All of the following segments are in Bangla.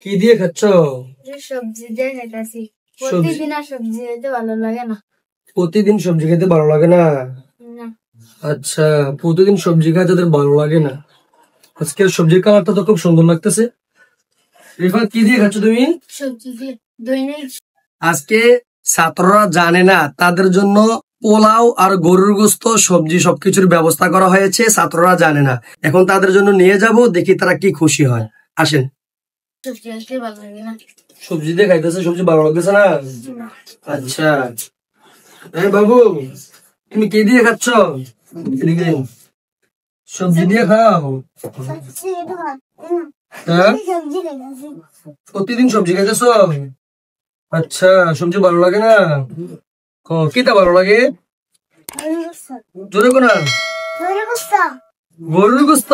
কি দিয়ে খাচ্ছ? সবজি দিয়ে খাইতেছি। প্রতিদিন আর সবজি খেতে ভালো লাগে না। প্রতিদিন সবজি খেতে ভালো লাগে না? আচ্ছা, প্রতিদিন সবজি খাই তাদের ভালো লাগে না। আজকের সবজির কালারটা তো খুব সুন্দর লাগতেছে। রিফাত, কি দিয়ে খাচ্ছ তুমি? সবজি দিয়ে দৈনিক। আজকে ছাত্ররা জানে না, তাদের জন্য পোলাও আর গরুর গোস্ত সবজি সবকিছুর ব্যবস্থা করা হয়েছে। ছাত্ররা জানে না, এখন তাদের জন্য নিয়ে যাব, দেখি তারা কি খুশি হয়। আসেন। সবজি খেতে ভালো লাগে না। সবজি দিয়ে খাইতেছে, সবজি ভালো লাগতেছে না? আচ্ছা, এই বাবু, তুমি কি দিয়ে খাচ্ছ? এদিকে সবজি দিয়ে খাও। হ্যাঁ, প্রতিদিন সবজি খাইতেছ? আচ্ছা, সবজি ভালো লাগে না? কিটা ভালো লাগে? জোরে কোনা। গরুর গোস্ত।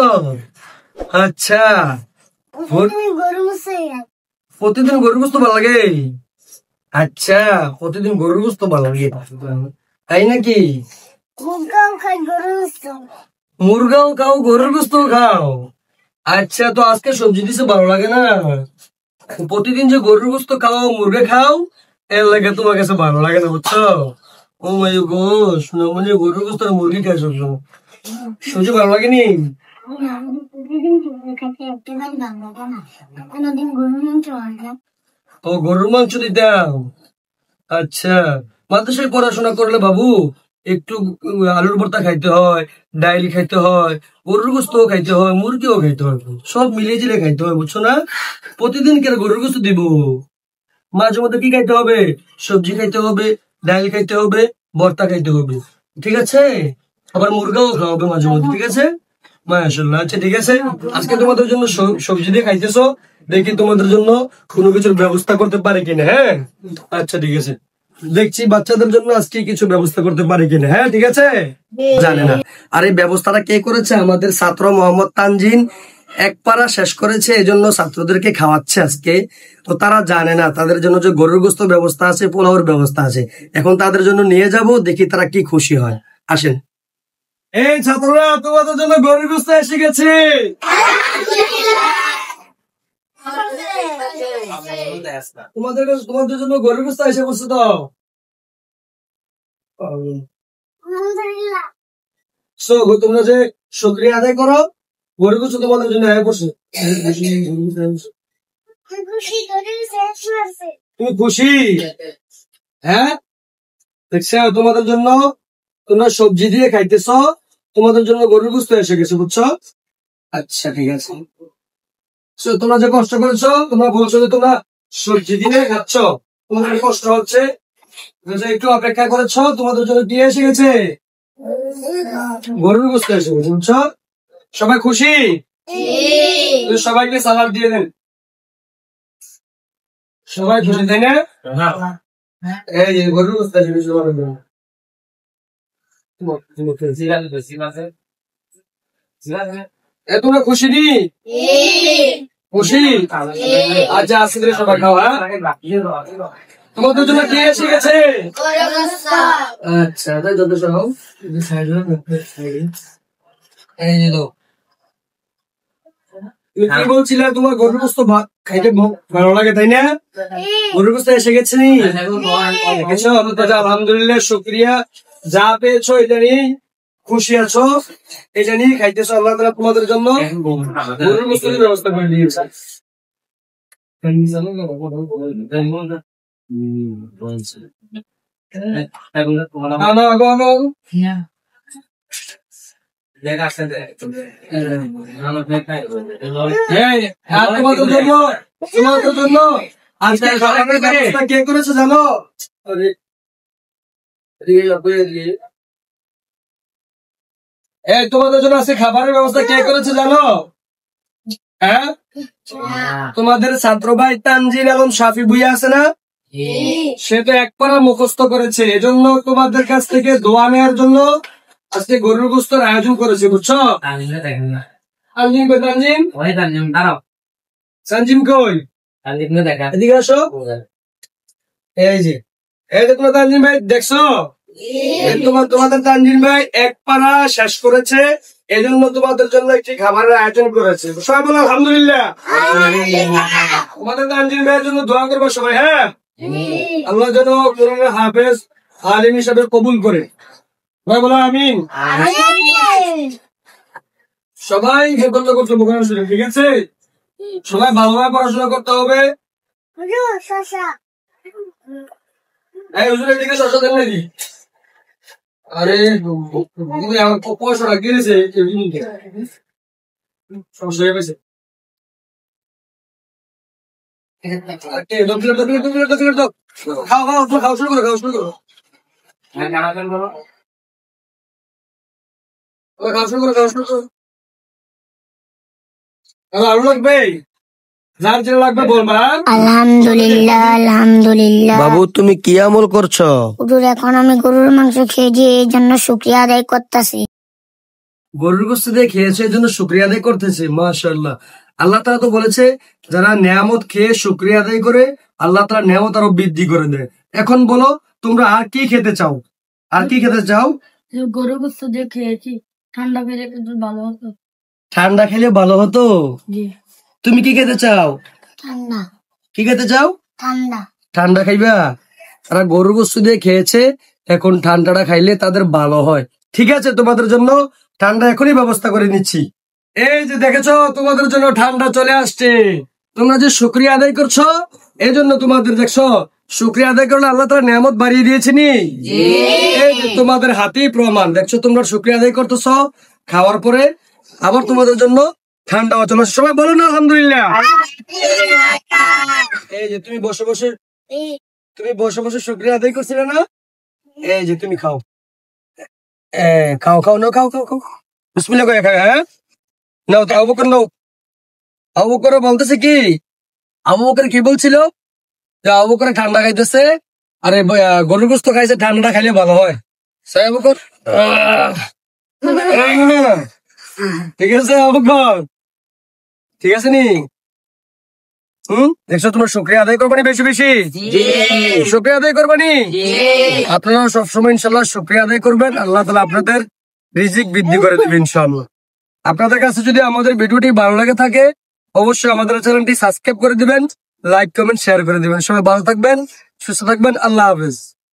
আচ্ছা, প্রতিদিন গরুর গোস্ত ভালো লাগে? আচ্ছা, প্রতিদিন গরুর গোস্ত ভালো লাগে, তাই নাকি? মুরগাও খাও, গরুর গোস্ত খাও। আচ্ছা, তো আজকে সবজি দিছে ভালো লাগে না? প্রতিদিন যে গরুর গোস্ত খাও, মুরগা খাও, এর লাগে তোমার কাছে ভালো লাগে না, বুঝছো? ও মাই গড, শোনা মানে গরুর গোস্ত আর মুরগি খাই সবজি ভালো লাগেনি? ও, গরুর মাংস দিতাম। আচ্ছা, মাদ্রাসায় পড়াশোনা করলে বাবু একটু আলুর ভর্তা খাইতে হয়, ডাইল খাইতে হয়, গরুর গোস্ত খাইতে হয়, মুরগিও খাইতে হয়, সব মিলিয়ে জিলে খাইতে হয়, বুঝছো না? প্রতিদিন কেন গরুর গোস্ত দিব? মাঝে মধ্যে কি খাইতে হবে? সবজি খাইতে হবে, ডাইল খাইতে হবে, ভর্তা খাইতে হবে, ঠিক আছে? আবার মুরগাও খাওয়া হবে মাঝে মধ্যে, ঠিক আছে? মাশাআল্লাহ। আচ্ছা, ঠিক আছে, আজকে তোমাদের জন্য সবজি দিয়ে খাইতেছো, দেখি তোমাদের জন্য কোনো কিছুর ব্যবস্থা করতে পারে কিনা। হ্যাঁ, আচ্ছা, ঠিক আছে, দেখছি বাচ্চাদের জন্য আজকে কিছু ব্যবস্থা করতে পারে কিনা। হ্যাঁ, ঠিক আছে। জানে না, আর এই ব্যবস্থাটা কে করেছে? আমাদের ছাত্র মোহাম্মদ তানজিন এক পারা শেষ করেছে, এজন্য ছাত্রদেরকে খাওয়াচ্ছে আজকে। তো তারা জানে না তাদের জন্য যে গরুর গোস্ত ব্যবস্থা আছে, পোলাওর ব্যবস্থা আছে। এখন তাদের জন্য নিয়ে যাব, দেখি তারা কি খুশি হয়। আসেন। এই ছাত্ররা, তোমাদের জন্য গরুর গোস্ত এসে গেছে। তোমাদের জন্য গরুর গোস্ত এসে বসে তো। তোমরা যে শুকরিয়া আদায় করো, গরুর গোস্ত তোমাদের জন্য আয় বসে। তুমি খুশি? হ্যাঁ, দেখছো তোমাদের জন্য, তোমরা সবজি দিয়ে খাইতেছ, তোমাদের জন্য গরুর গোস্ত এসে গেছে, বুঝছো? আচ্ছা, ঠিক আছে। তোমরা যে কষ্ট করেছো, তোমরা বলছো যে তোমরা সবজি দিয়ে খাচ্ছ, তোমাদের কষ্ট হচ্ছে, একটু অপেক্ষা করেছো, তোমাদের জন্য দিয়ে এসে গেছে গরুর গোস্ত এসে গেছে, বুঝছো? সবাই খুশি? সবাইকে সালাদ দিয়ে দেন। সবাই খুশি, তাই না? এই গরুর গোস্ত এসে গেছে তোমাদের জন্য। তোমরা খুশি নি? খুশি? আচ্ছা, আজকে সবাই খাও। হ্যাঁ, তোমাদের জন্য কি এসে গেছে? আচ্ছা, তাই যত সব এই লো। তুমি কি বলছিলে? তোমার গরুর গোস্ত ভাত খাইতে ভালো লাগে, তাই না? গরুর গোস্ত এসে গেছে নি? আলহামদুলিল্লাহ, শুকরিয়া। যা পেয়েছো এটা নিয়ে খুশি আছো, এটা নিয়ে খাইতেছো। আল্লাহ তাআলা তোমাদের জন্য গরুর গোস্তের ব্যবস্থা করে দিয়েছে। তোমাদের জন্য আজকে খাবারের ব্যবস্থা কে করেছে জানো? তোমাদের জন্য আজকে খাবারের ব্যবস্থা কে করেছে জানো? হ্যাঁ, তোমাদের ছাত্র ভাই তানজিল আলম শাফি ভুইয়া আছে না? সে তো এক পারা মুখস্থ করেছে, এজন্য তোমাদের কাছ থেকে দোয়া নেওয়ার জন্য আজকে গরুর গোস্তের আয়োজন করেছে, বুঝছো? তানজিম কই? তানজিম কই? এদিকে আসো। এই যে তোমার তানজিম ভাই, দেখছো? তোমাদের তানজিম ভাই এক পারা শেষ করেছে, এই জন্য তোমাদের জন্য একটি খাবারের আয়োজন করেছে। সবাই বলো আলহামদুলিল্লাহ। তোমাদের তানজিল ভাইয়ের জন্য দোয়া করবো সবাই, হ্যাঁ। আল্লাহ যেন কোরআনের হাফেজ আলিম হিসাবে কবুল করে। সবাই বলো আমিন। সবাই হেফাজত করতে বোখারি শরীফ, ঠিক আছে? সবাই ভালোভাবে পড়াশোনা করতে হবে। এই হুজুরের দিকে শশা দেন নাকি? আরে আমার পয়সাটা গিয়েছে, সমস্যা হয়ে গেছে। খাও খাও খাও শুরু করো, খাও শুরু করো, খাও শুরু করো, খাও শুরু করো। আরো লাগবে, যার যেটা লাগবে বলবা। আলহামদুলিল্লাহ আলহামদুলিল্লাহ। বাবু তুমি কি আমল করছো? হুজুর এখন আমি গরুর মাংস খেয়েছি, এই জন্য শুকরিয়া আদায় করতেছি। গরুর গোশত দিয়ে খেয়েছে এই জন্য শুকরিয়া আদায় করতেছে, মাশাআল্লাহ। আল্লাহ তাআলা তো বলেছে যারা নিয়ামত খেয়ে শুকরিয়া আদায় করে আল্লাহ তাআলা নিয়ামত আরো বৃদ্ধি করে দেয়। এখন বলো তোমরা আর কি খেতে চাও? আর কি খেতে চাও? গরুর গোশত দিয়ে খেয়েছি, ঠান্ডা খেলে কিন্তু ভালো হতো। ঠান্ডা খেলে ভালো হতো। জি। তুমি কি খেতে চাও? ঠান্ডা। কি খেতে চাও? ঠান্ডা। ঠান্ডা খাইবা? তারা গরুর গোশত দিয়ে খেয়েছে, এখন ঠান্ডাটা খাইলে তাদের ভালো হয়। ঠিক আছে, তোমাদের জন্য ঠান্ডা এখনই ব্যবস্থা করে নিচ্ছি। এই যে দেখেছো তোমাদের জন্য ঠান্ডা চলে আসছে। তোমরা যে শুকরিয়া আদায় করছো এই জন্য তোমাদের দেখছো শুকরিয়া আদায় করলে আল্লাহ তাআলা নিয়ামত বাড়িয়ে দিয়েছে নি। এই যে তোমাদের হাতেই প্রমাণ, দেখছো তোমরা শুকরিয়া আদায় করতেছ, খাওয়ার পরে আবার তোমাদের জন্য ঠান্ডা চলে আসছে। সবাই বলো না আলহামদুলিল্লাহ। এই যে তুমি বসে বসে শুকরিয়া আদায় করছিলে না, এই যে তুমি খাও, খাও খাও নাও, খাও খাও খাও, বিসমিল্লাহ করে খাও, হ্যাঁ নাও। তো আবু বকর নাও। আবু বকর বলতেছে কি, আবু বকর কি বলছিল যে আবু বকর ঠান্ডা খাইতেছে, আরে গরুর গোশত খাইছে, ঠান্ডাটা খাইলে ভালো হয়। সেই আবু বকর ঠিক আছে, আবু বকর ঠিক আছে নি। দেখছো তোমার শুকরিয়া আদায় করবানি, বেশি বেশি শুকরিয়া আদায় করবানি। আপনারা সবসময় ইনশাল্লাহ শুকরিয়া আদায় করবেন, আল্লাহ তাআলা আপনাদের রিজিক বৃদ্ধি করে দেবে ইনশাআল্লাহ। আপনাদের কাছে যদি আমাদের ভিডিওটি ভালো লাগে থাকে অবশ্যই আমাদের চ্যানেলটি সাবস্ক্রাইব করে দিবেন, লাইক কমেন্ট শেয়ার করে দিবেন। সবাই ভালো থাকবেন, সুস্থ থাকবেন, আল্লাহ হাফেজ।